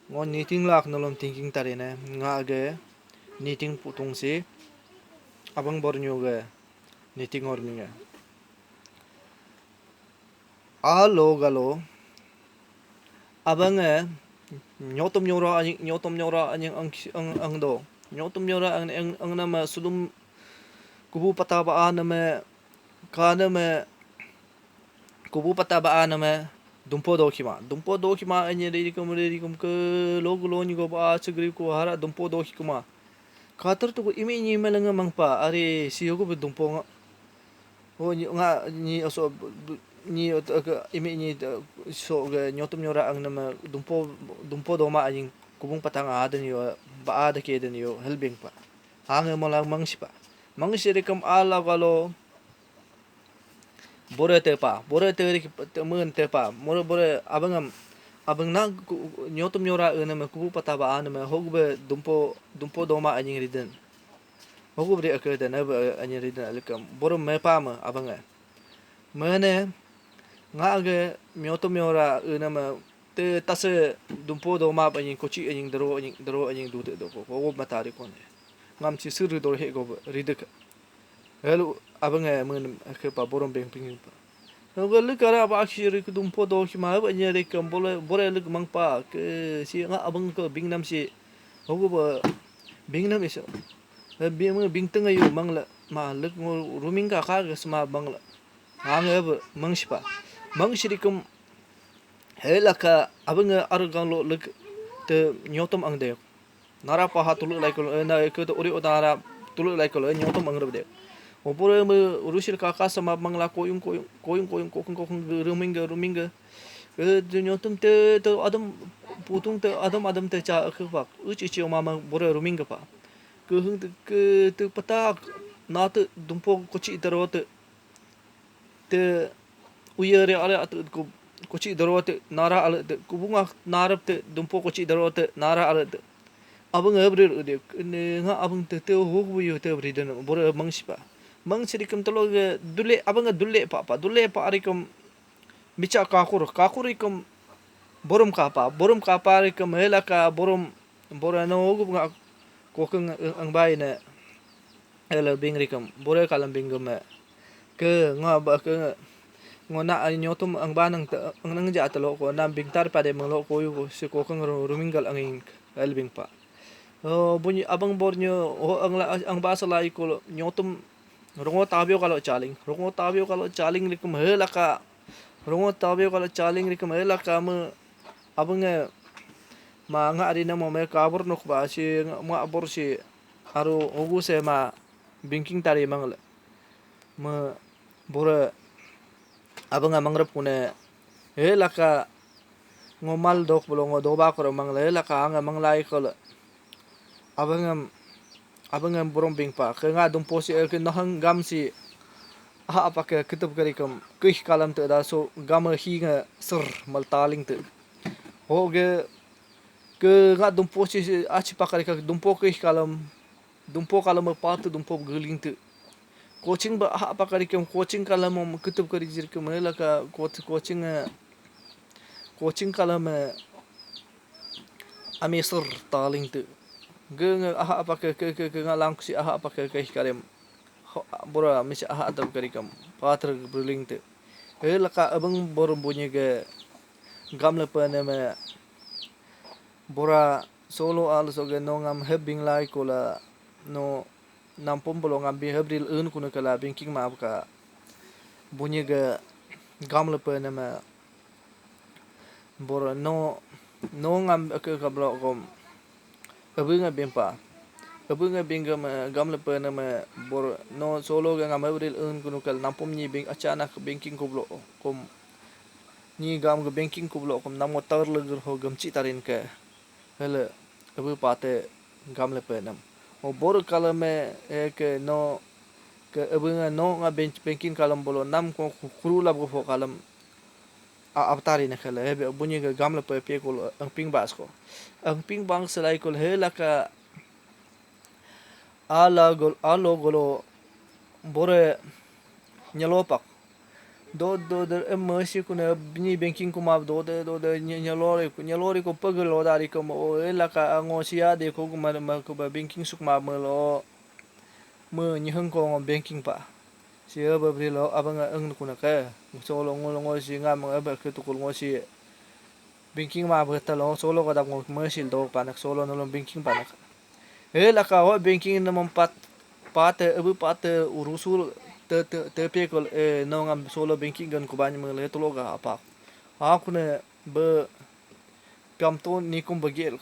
Ngon niting lak nolom thinking tarine nga ge niting putung si abang bornyo ge niting orminga alo galo abang nyotom nyora ani ang do nyotom nyora ang nama sulum kubu pataba aname kaname kubu pataba aname dumpo do kima anya re kum ke logo ni go ba chugri ko hara dumpo do kima kater tu imi ni melanga mangpa are si yogo dumpo nga o nga ni aso ni imi ni so ga nyotum nyora ang nama dumpo do ma aning kubung patang adan yo ba ada ke den yo helbing pa hanga malang mangsi rekam ala galo bore te rik men te pa bore abang na nyotum nyora nama kubu pataba anama hogbe dumpo do ma aning riden hogbe re akada na aning riden alkam bore me pa ma abang mene nga ge myoto myora nama te tase dumpo do ma aning kochi aning daro aning du te do ko matari kon ngam si sur do he go ridek helu abang men ke pa borom beng pingin pa no gel kara ba akhir ke dumpo do ki ma ba nyere kam bore lek mang pa ke si nga abang ko bing nam si hogo ba bing nam iso bing teng ayu mang la ma lek ruming ka ga sma bang la hanga ba mang si pa mang si rikum hela ka abang argang lo lek te nyotom ang de nara pa ha tulu like na ke to uri utara tulu like lo nyotom ang de opore me urusil kaka sama mangla koyung rumingga ke nyotom te adam putung te adam te cha ke pak uci mama bore rumingga pa ke hung te pata na te dumpo koci darote te uyere ale at ko koci darote nara ale kubunga narap te dumpo koci darote nara ale abang abre de nga abang te hogu yo te abre den bore mangsipa mang sirikam tolo dule abang dule pa arikum bica kakur ikum borom kapa arikum hela ka bora no hogu nga kokeng ang bay na hela bing rikam bore kalam bingum ke nga ba ke ngona ay nyotum ang banang ang nangja talo ko nam bingtar pa de manglo ko yu si kokeng ruminggal ang elbing pa bunyi abang bornyo ang basa lai ko nyotum rongo tabio kalau chaling likum hela ka rongo tabio kalau chaling likum hela ka me abang ma nga ari na mo me kabur nok ba si ma abor si aro ogu se ma binking tari mangla me bora abang mangrap kune hela ka ngomal dok bolongo do ba ko mangla hela ka anga manglai ko abang borom bing pa ke nga dum posi ke nahang gam si ha apa ke kitub kari kam kih kalam te da so gam hi nga ser mal taling te hoge ke nga dum posi achi pa kari ka dum po kih kalam dum po kalam pa te dum po guling te coaching ba ha apa kari kam coaching kalam kitub kari jir ke mela ka coaching kalam ami ser taling te ge aha apa ke ngalang si aha apa ke karem bora misi aha atam karikam patra bruling te laka abang bor bunyi ge gamle pane me bora solo al so ge no ngam hebbing lai kola no nampom bolo ngam bi hebril un kuna kala binking ma ka bunyi ge gamle pane me bora no ngam ke kablo kom abunga bimpa abunga bingam gamle pane me bor no solo ge ngam hebril un kuna kala nampom ni bing achanak binking kublo kom ni gam ge banking kublo kom namo tar legur ho gamchi tarin ke hele abu pate gamle penam o bor kala me ke no ke abu no nga banking kalam bolo nam ko kurula go fo kalam a abtari ne khala hebe bunyi ge gamle pe ko ang ping bas ko ang ping bang selai ko hela ka alo golo bore nyalopak do emersi kuna ni banking kuma do nyalori ko paglo dari ko mo ela ka ngosia de ko kuma ma ko banking sukma mo lo mo ni hang ko banking pa sia ba brilo abanga ang kuna ka solo ngolo si nga mo ba ko to ko ngosi banking ma ba ta lo solo ko da mo mersil do pa nak solo no lo banking pa nak ela ka ho banking na mong pat urusul te pe ko no ngam solo banking gan ko ba ni mo le to lo ga apa aku ne be piam to ni kum bagel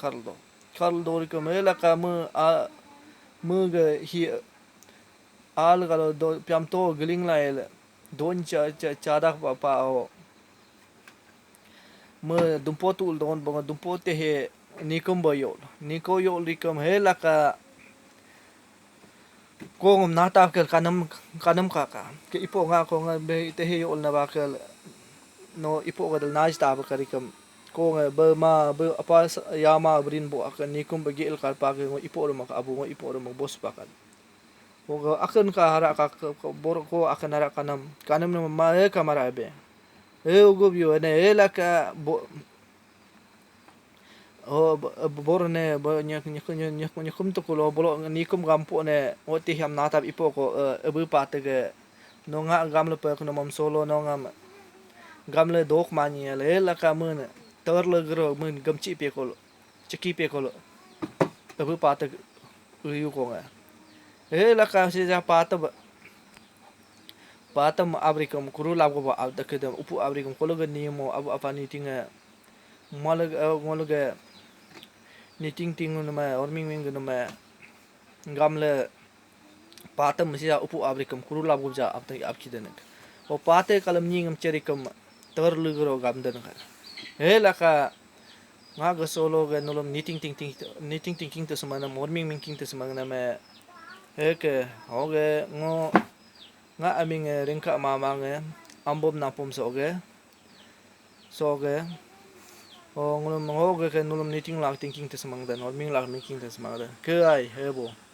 Carlo ri ko ela ka mo a mo ga hi al ga do piam to geling la ele don cha da pa o mo dum po tul don bo dum po te he ni kum bo yo ni ko yo ri ko ela ka ko ngom na ta kel kanam ka ke ipo nga ko nga be te he yo na ba kel no ipo ga dal na sta ba kari kam ko nga ba ma ba apa ya ma brin bo akan ni kum bagel kal pa ko ipo ro ma ka abu ngo ipo ro ma bos pa kan ko akan ka hara ka bor ko akan hara kanam na ma ka mara be ugo bio ne ela ka o bor ne ba nyak to ko lo bolo ni kum gampo ne o ti ham na ta ipo ko bu pa te ge no nga gam le pa ko mom solo no ngam gam le dok mani le la ka mun tor le gro mun gam chi pe ko chiki pe ko bu pa te yu ko nga la ka se ja pa ta abri kam kuru la ko ba ab da ke upu abri kam ko lo ge ni mo abu apa ni tinga mal ngol ge ni ting no ma or ming no ma gam le pa ta msi ja upu abri kam kuru la ko ja ab ta ab ki den o pa te kalam ni ngam cheri kam tor le gro gam den ka la ka nga ga solo ga nolom ni ting ting te sama na mor ming king te sama na me ke ho ge ngo nga aming ringka mama nge ambom na pom so ge o ngulum ho ge ke nulum ni ting lak ting king te sama dan or ming lak ming king te sama da ke ai hebo